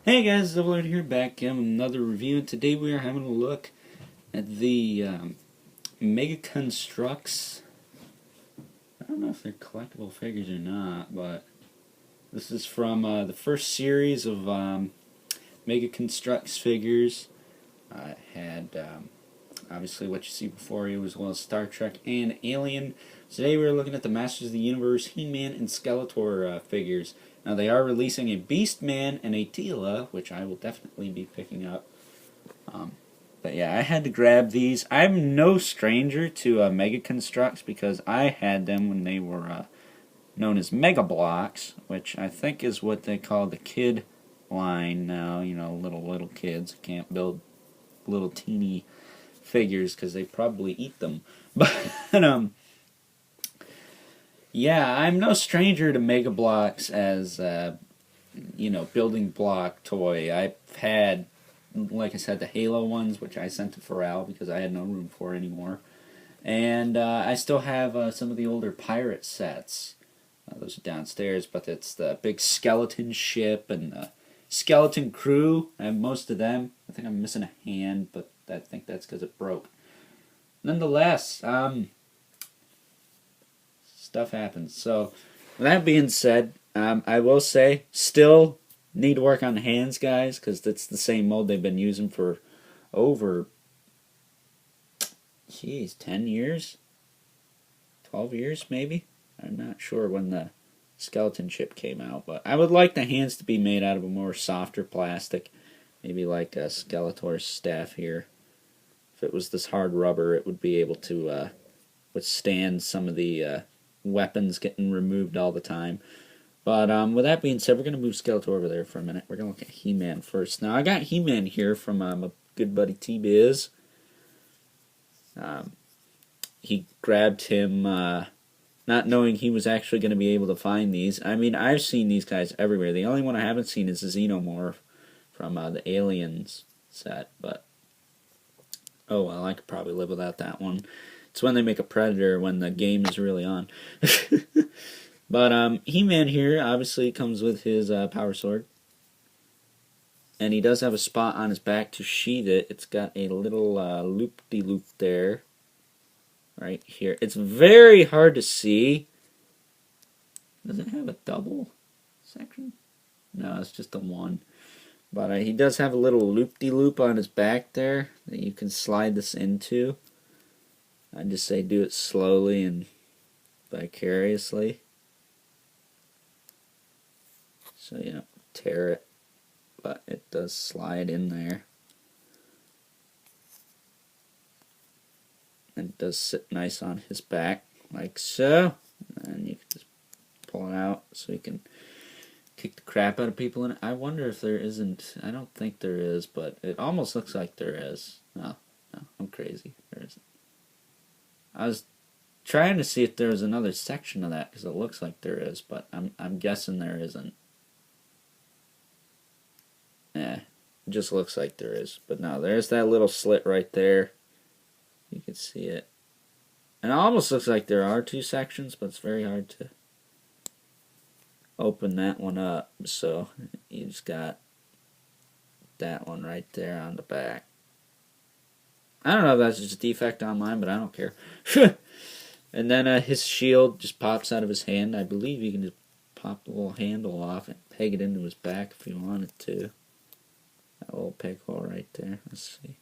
Hey guys, Double here, back in another review. Today we are having a look at the Mega Construx. I don't know if they're collectible figures or not, but this is from the first series of Mega Construx figures. It had obviously what you see before you, as well as Star Trek and Alien. Today we're looking at the Masters of the Universe, He-Man, and Skeletor figures. Now they are releasing a Beastman and a Teela, which I will definitely be picking up. But yeah, I had to grab these. I'm no stranger to Mega Construx because I had them when they were known as Mega Blocks, which I think is what they call the kid line now. You know, little kids can't build little teeny figures because they probably eat them. But yeah, I'm no stranger to Mega Blocks as you know, building block toy. I've had, like I said, the Halo ones, which I sent to Pharrell because I had no room for anymore. And I still have some of the older pirate sets. Those are downstairs, but it's the big skeleton ship and the skeleton crew. I have most of them. I think I'm missing a hand, but I think that's because it broke. Nonetheless, stuff happens. So, with that being said, I will say, still need to work on the hands, guys, because it's the same mold they've been using for over, 10 years? 12 years, maybe? I'm not sure when the skeleton chip came out, but I would like the hands to be made out of a more softer plastic, maybe like a Skeletor's staff here. If it was this hard rubber, it would be able to withstand some of the weapons getting removed all the time. But with that being said, we're going to move Skeletor over there for a minute. We're going to look at He-Man first. Now, I got He-Man here from my good buddy T-Biz. He grabbed him not knowing he was actually going to be able to find these. I mean, I've seen these guys everywhere. The only one I haven't seen is the Xenomorph from the Aliens set. But, oh well, I could probably live without that one. It's when they make a Predator when the game is really on. But He-Man here obviously comes with his power sword. And he does have a spot on his back to sheath it. It's got a little loop-de-loop there. Right here. It's very hard to see. Does it have a double section? No, it's just a one. But he does have a little loop-de-loop on his back there that you can slide this into. I just say do it slowly and vicariously. So you don't tear it, but it does slide in there. And it does sit nice on his back, like so. And you can just pull it out so you can kick the crap out of people in it. I wonder if there isn't, I don't think there is, but it almost looks like there is. No, I'm crazy. There isn't. I was trying to see if there was another section of that because it looks like there is, but I'm guessing there isn't. Yeah, it just looks like there is. But no, there's that little slit right there. You can see it. And it almost looks like there are two sections, but it's very hard to open that one up. So you just got that one right there on the back. I don't know if that's just a defect on mine, but I don't care. And then his shield just pops out of his hand. I believe you can just pop the little handle off and peg it into his back if you wanted to. That little peg hole right there. Let's see.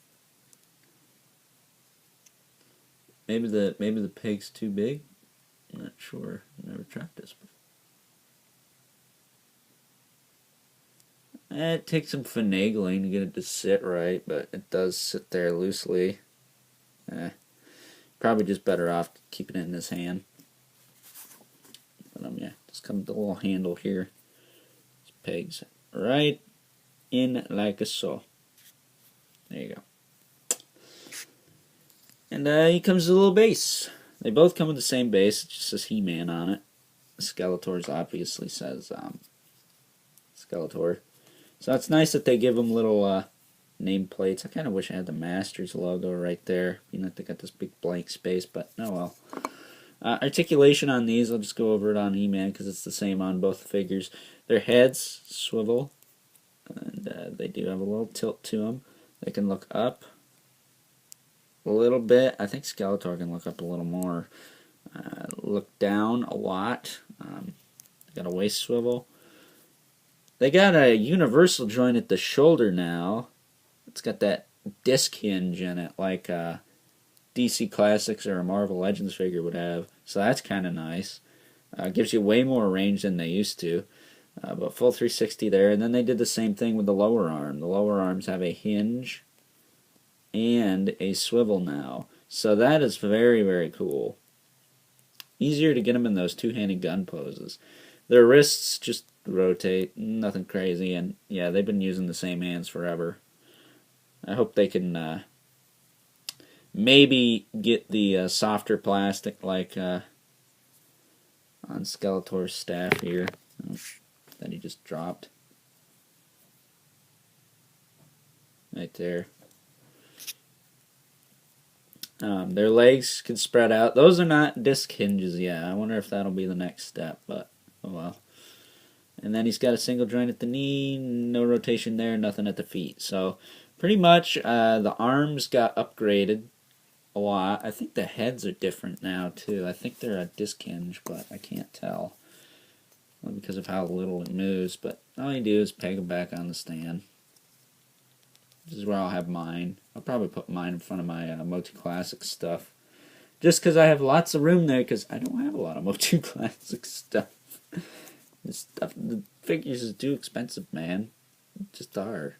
Maybe the peg's too big. I'm not sure. I've never tried this before. It takes some finagling to get it to sit right, but it does sit there loosely. Probably just better off keeping it in his hand. But yeah, just comes the little handle here. Just pegs right in like so. There you go. And he comes with a little base. They both come with the same base. It just says He-Man on it. Skeletor's obviously says Skeletor. So it's nice that they give them little nameplates. I kind of wish I had the Masters logo right there. You know, they got this big blank space, but oh well. Articulation on these, I'll just go over it on He-Man because it's the same on both figures. Their heads swivel, and they do have a little tilt to them. They can look up a little bit. I think Skeletor can look up a little more. Look down a lot. They got a waist swivel. They got a universal joint at the shoulder now. It's got that disc hinge in it, like DC Classics or a Marvel Legends figure would have. So that's kind of nice. Gives you way more range than they used to. But full 360 there. And then they did the same thing with the lower arm. The lower arms have a hinge and a swivel now. So that is very, very cool. Easier to get them in those two-handed gun poses. Their wrists just rotate, nothing crazy, and yeah, they've been using the same hands forever. I hope they can maybe get the softer plastic like on Skeletor's staff here that he just dropped. Right there. Their legs can spread out. Those are not disc hinges yet. I wonder if that'll be the next step, but oh well. And then he's got a single joint at the knee, no rotation there, nothing at the feet. So pretty much the arms got upgraded a lot. I think the heads are different now too. I think they're a disc hinge, but I can't tell. Well, because of how little it moves. But all you do is peg them back on the stand. This is where I'll have mine. I'll probably put mine in front of my Motu Classic stuff. Just because I have lots of room there, because I don't have a lot of Motu Classic stuff. The figures is too expensive, man. Just are.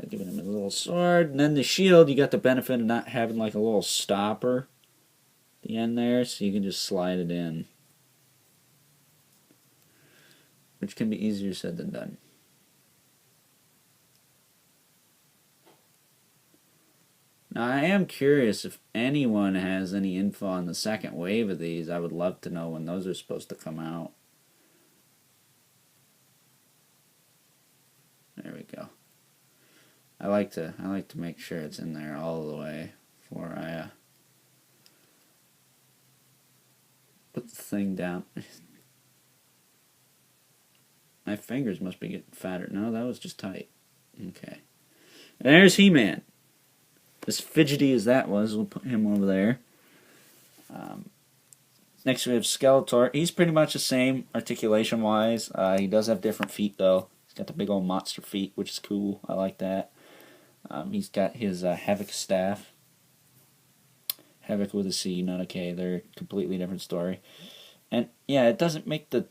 Giving him a little sword. And then the shield, you got the benefit of not having like a little stopper at the end there, so you can just slide it in. Which can be easier said than done. Now, I am curious if anyone has any info on the second wave of these. I would love to know when those are supposed to come out. There we go. I like to make sure it's in there all the way before I put the thing down. My fingers must be getting fatter. No, that was just tight. Okay. And there's He-Man. As fidgety as that was, we'll put him over there. Next we have Skeletor. He's pretty much the same articulation-wise. He does have different feet, though. He's got the big old monster feet, which is cool. I like that. He's got his Havoc staff. Havoc with a C, not a K. They're a completely different story. And, yeah, it doesn't make the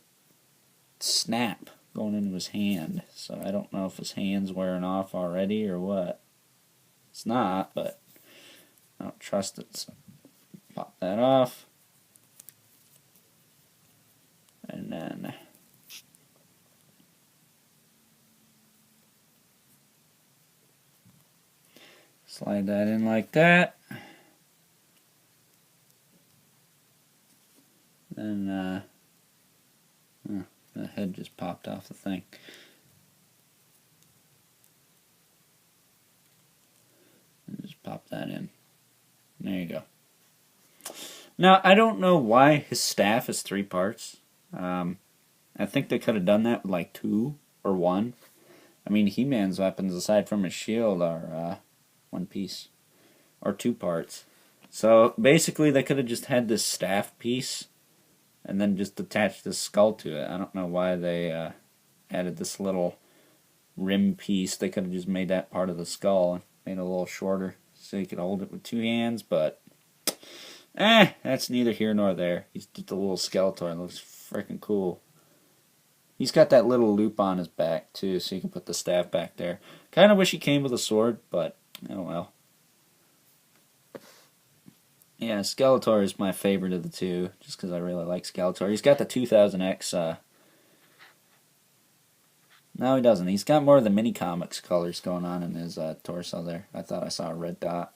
snap going into his hand. So I don't know if his hand's wearing off already or what. It's not, but I don't trust it, so pop that off. And then slide that in like that. Then the head just popped off the thing. And just pop that in. There you go. Now, I don't know why his staff is 3 parts. I think they could have done that with like 2 or 1. I mean, He-Man's weapons, aside from his shield, are 1 piece. Or 2 parts. So, basically, they could have just had this staff piece and then just attached this skull to it. I don't know why they added this little rim piece. They could have just made that part of the skull and made it a little shorter so you could hold it with 2 hands, but that's neither here nor there. He's just a little Skeletor and looks freaking cool. He's got that little loop on his back, too, so you can put the staff back there. Kind of wish he came with a sword, but oh well. Yeah, Skeletor is my favorite of the two, just because I really like Skeletor. He's got the 2000X, no he doesn't. He's got more of the mini-comics colors going on in his torso there. I thought I saw a red dot.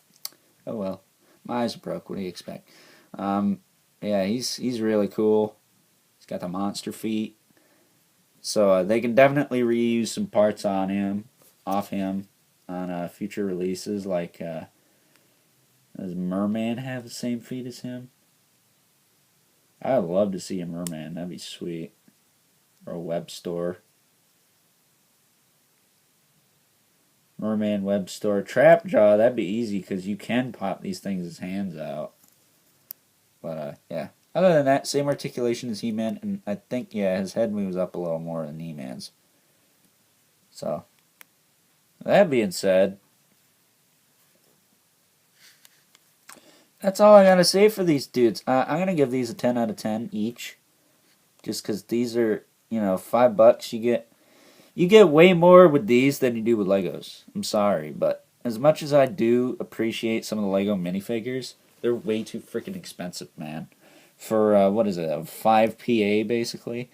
Oh well. My eyes are broke, what do you expect? Yeah, he's really cool. He's got the monster feet. So they can definitely reuse some parts on him, off him, on future releases. Like, does Merman have the same feet as him? I'd love to see a Merman. That'd be sweet. Or a web store. Merman web store. Trapjaw, that'd be easy because you can pop these things' hands out. But, yeah. Other than that, same articulation as He-Man, and I think, yeah, his head moves up a little more than He-Man's. So, that being said, that's all I gotta say for these dudes. I'm gonna give these a 10 out of 10 each, just because these are, you know, $5. You get way more with these than you do with Legos. I'm sorry, but as much as I do appreciate some of the Lego minifigures, they're way too freaking expensive, man. For, what is it, a 5 PA, basically.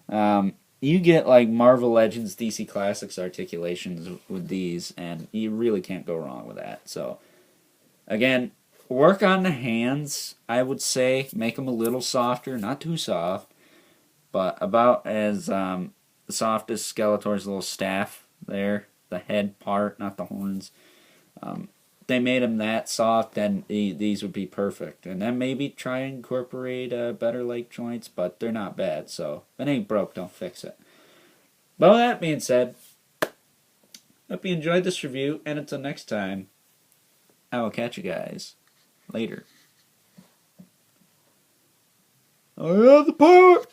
You get, like, Marvel Legends, DC Classics articulations with these, and you really can't go wrong with that. So, again, work on the hands, I would say. Make them a little softer, not too soft, but about as soft as Skeletor's little staff there. The head part, not the horns. They made them that soft, then these would be perfect. And then maybe try and incorporate better leg joints, but they're not bad. So if it ain't broke, don't fix it. But with that being said, hope you enjoyed this review, and until next time, I will catch you guys later. I have the power!